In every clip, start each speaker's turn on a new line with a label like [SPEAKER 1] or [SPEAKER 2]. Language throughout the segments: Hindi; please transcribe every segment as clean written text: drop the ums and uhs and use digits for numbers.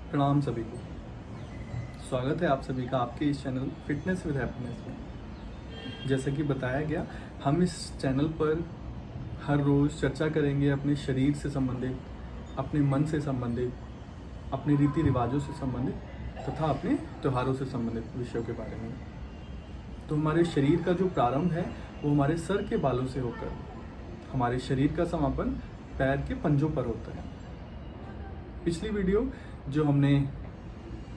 [SPEAKER 1] प्रणाम सभी को। स्वागत है आप सभी का आपके इस चैनल फिटनेस विद हैप्पीनेस में। जैसा कि बताया गया, हम इस चैनल पर हर रोज़ चर्चा करेंगे अपने शरीर से संबंधित, अपने मन से संबंधित, अपने रीति रिवाजों से संबंधित तथा अपने त्योहारों से संबंधित विषयों के बारे में। तो हमारे शरीर का जो प्रारंभ है वो हमारे सर के बालों से होकर हमारे शरीर का समापन पैर के पंजों पर होता है। पिछली वीडियो जो हमने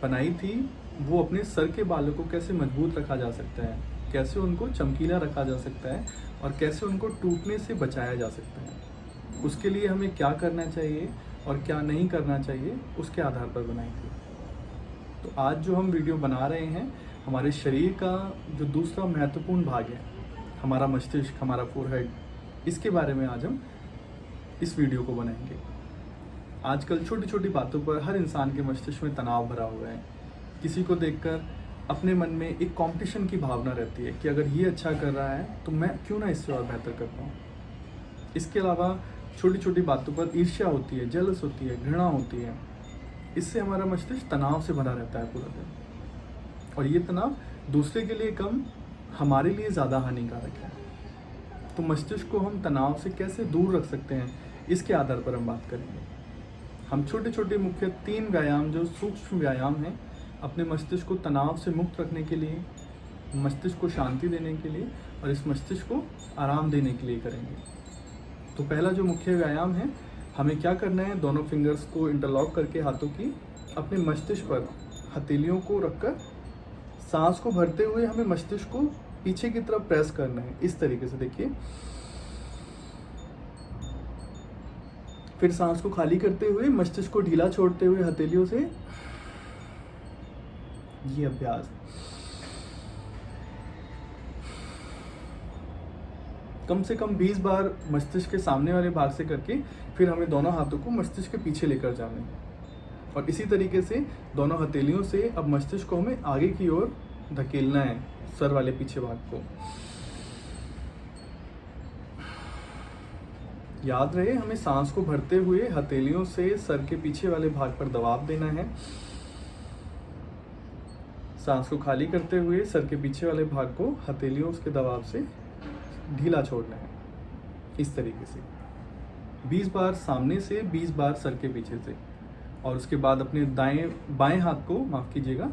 [SPEAKER 1] बनाई थी वो अपने सर के बालों को कैसे मजबूत रखा जा सकता है, कैसे उनको चमकीला रखा जा सकता है और कैसे उनको टूटने से बचाया जा सकता है, उसके लिए हमें क्या करना चाहिए और क्या नहीं करना चाहिए, उसके आधार पर बनाई थी। तो आज जो हम वीडियो बना रहे हैं, हमारे शरीर का जो दूसरा महत्वपूर्ण भाग है, हमारा मस्तिष्क, हमारा फोरहेड, इसके बारे में आज हम इस वीडियो को बनाएंगे। आजकल छोटी छोटी बातों पर हर इंसान के मस्तिष्क में तनाव भरा हुआ है। किसी को देखकर अपने मन में एक कंपटीशन की भावना रहती है कि अगर ये अच्छा कर रहा है तो मैं क्यों ना इससे और बेहतर कर पाऊँ। इसके अलावा छोटी छोटी बातों पर ईर्ष्या होती है, जेलस होती है, घृणा होती है। इससे हमारा मस्तिष्क तनाव से भरा रहता है पूरा दिन, और ये तनाव दूसरे के लिए कम, हमारे लिए ज़्यादा हानिकारक है। तो मस्तिष्क को हम तनाव से कैसे दूर रख सकते हैं, इसके आधार पर हम बात करेंगे। हम छोटे छोटे मुख्य 3 व्यायाम जो सूक्ष्म व्यायाम हैं, अपने मस्तिष्क को तनाव से मुक्त रखने के लिए, मस्तिष्क को शांति देने के लिए और इस मस्तिष्क को आराम देने के लिए करेंगे। तो पहला जो मुख्य व्यायाम है, हमें क्या करना है, दोनों फिंगर्स को इंटरलॉक करके हाथों की अपने मस्तिष्क पर हथेलियों को रखकर सांस को भरते हुए हमें मस्तिष्क को पीछे की तरफ प्रेस करना है। इस तरीके से देखिए। फिर सांस को खाली करते हुए मस्तिष्क को ढीला छोड़ते हुए हथेलियों से ये अभ्यास कम से कम 20 बार मस्तिष्क के सामने वाले भाग से करके फिर हमें दोनों हाथों को मस्तिष्क के पीछे लेकर जाना है। और इसी तरीके से दोनों हथेलियों से अब मस्तिष्क को हमें आगे की ओर धकेलना है, सर वाले पीछे भाग को। याद रहे, हमें सांस को भरते हुए हथेलियों से सर के पीछे वाले भाग पर दबाव देना है। सांस को खाली करते हुए सर के पीछे वाले भाग को हथेलियों के दबाव से ढीला छोड़ना है। इस तरीके से 20 बार सामने से, 20 बार सर के पीछे से। और उसके बाद अपने बाएं हाथ को, माफ कीजिएगा,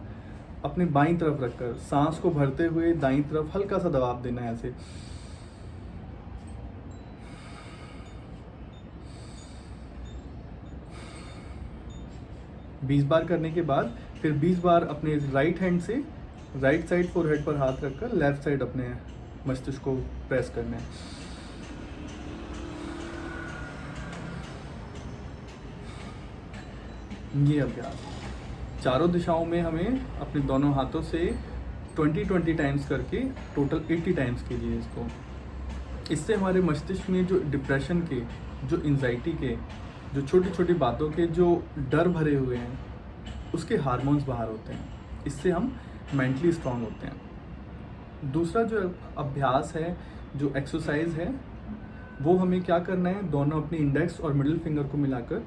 [SPEAKER 1] अपने बाईं तरफ रखकर सांस को भरते हुए दाईं तरफ हल्का सा दबाव देना है ऐसे। बीस बार करने के बाद फिर 20 बार अपने राइट हैंड से राइट साइड फोरहेड पर हाथ रखकर लेफ्ट साइड अपने मस्तिष्क को प्रेस करना है। ये अभ्यास चारों दिशाओं में हमें अपने दोनों हाथों से 20-20 टाइम्स करके टोटल 80 टाइम्स कीजिए इसको। इससे हमारे मस्तिष्क में जो डिप्रेशन के, जो एंजाइटी के, जो छोटी छोटी बातों के जो डर भरे हुए हैं, उसके हार्मोन्स बाहर होते हैं। इससे हम मेंटली स्ट्रांग होते हैं। दूसरा जो अभ्यास है, जो एक्सरसाइज है, वो हमें क्या करना है, दोनों अपनी इंडेक्स और मिडिल फिंगर को मिलाकर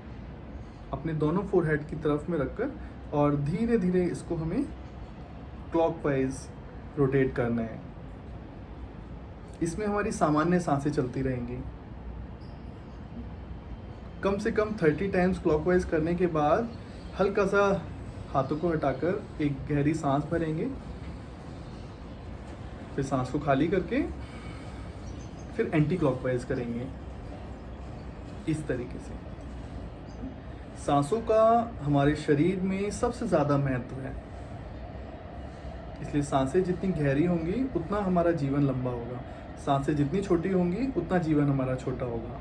[SPEAKER 1] अपने दोनों फोरहेड की तरफ में रखकर और धीरे धीरे इसको हमें क्लॉकवाइज रोटेट करना है। इसमें हमारी सामान्य सांसें चलती रहेंगी। कम से कम 30 टाइम्स क्लॉकवाइज करने के बाद हल्का सा हाथों को हटाकर एक गहरी सांस भरेंगे। फिर सांस को खाली करके फिर एंटी क्लॉकवाइज करेंगे। इस तरीके से सांसों का हमारे शरीर में सबसे ज़्यादा महत्व है। इसलिए सांसें जितनी गहरी होंगी उतना हमारा जीवन लंबा होगा, सांसें जितनी छोटी होंगी उतना जीवन हमारा छोटा होगा।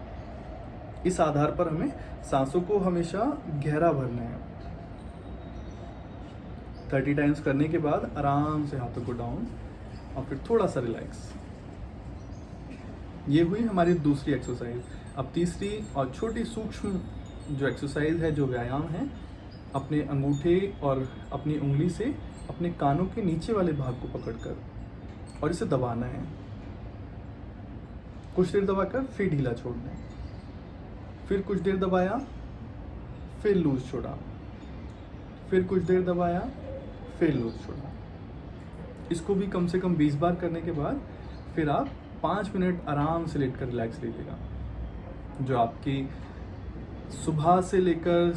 [SPEAKER 1] इस आधार पर हमें सांसों को हमेशा गहरा भरना है। 30 टाइम्स करने के बाद आराम से हाथों को डाउन और फिर थोड़ा सा रिलैक्स। ये हुई हमारी दूसरी एक्सरसाइज। अब तीसरी और छोटी सूक्ष्म जो एक्सरसाइज है, जो व्यायाम है, अपने अंगूठे और अपनी उंगली से अपने कानों के नीचे वाले भाग को पकड़कर और इसे दबाना है। कुछ देर दबाकर फिर ढीला छोड़ना है, फिर कुछ देर दबाया, फिर लूज छोड़ा, फिर कुछ देर दबाया, फिर लूज छोड़ा। इसको भी कम से कम 20 बार करने के बाद फिर आप 5 मिनट आराम से लेट कर रिलैक्स लीजिएगा। जो आपकी सुबह से लेकर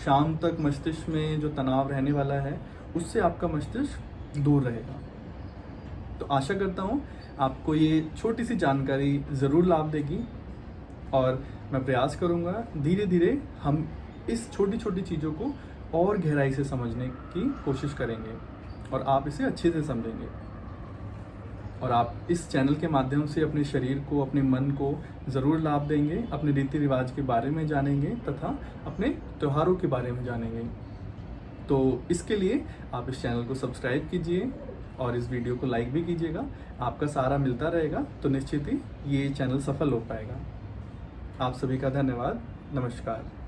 [SPEAKER 1] शाम तक मस्तिष्क में जो तनाव रहने वाला है, उससे आपका मस्तिष्क दूर रहेगा। तो आशा करता हूँ आपको ये छोटी सी जानकारी ज़रूर लाभ देगी, और मैं प्रयास करूँगा धीरे धीरे हम इस छोटी छोटी चीज़ों को और गहराई से समझने की कोशिश करेंगे और आप इसे अच्छे से समझेंगे। और आप इस चैनल के माध्यम से अपने शरीर को, अपने मन को ज़रूर लाभ देंगे, अपने रीति रिवाज के बारे में जानेंगे तथा अपने त्योहारों के बारे में जानेंगे। तो इसके लिए आप इस चैनल को सब्सक्राइब कीजिए और इस वीडियो को लाइक भी कीजिएगा। आपका सहारा मिलता रहेगा तो निश्चित ही ये चैनल सफल हो पाएगा। आप सभी का धन्यवाद। नमस्कार।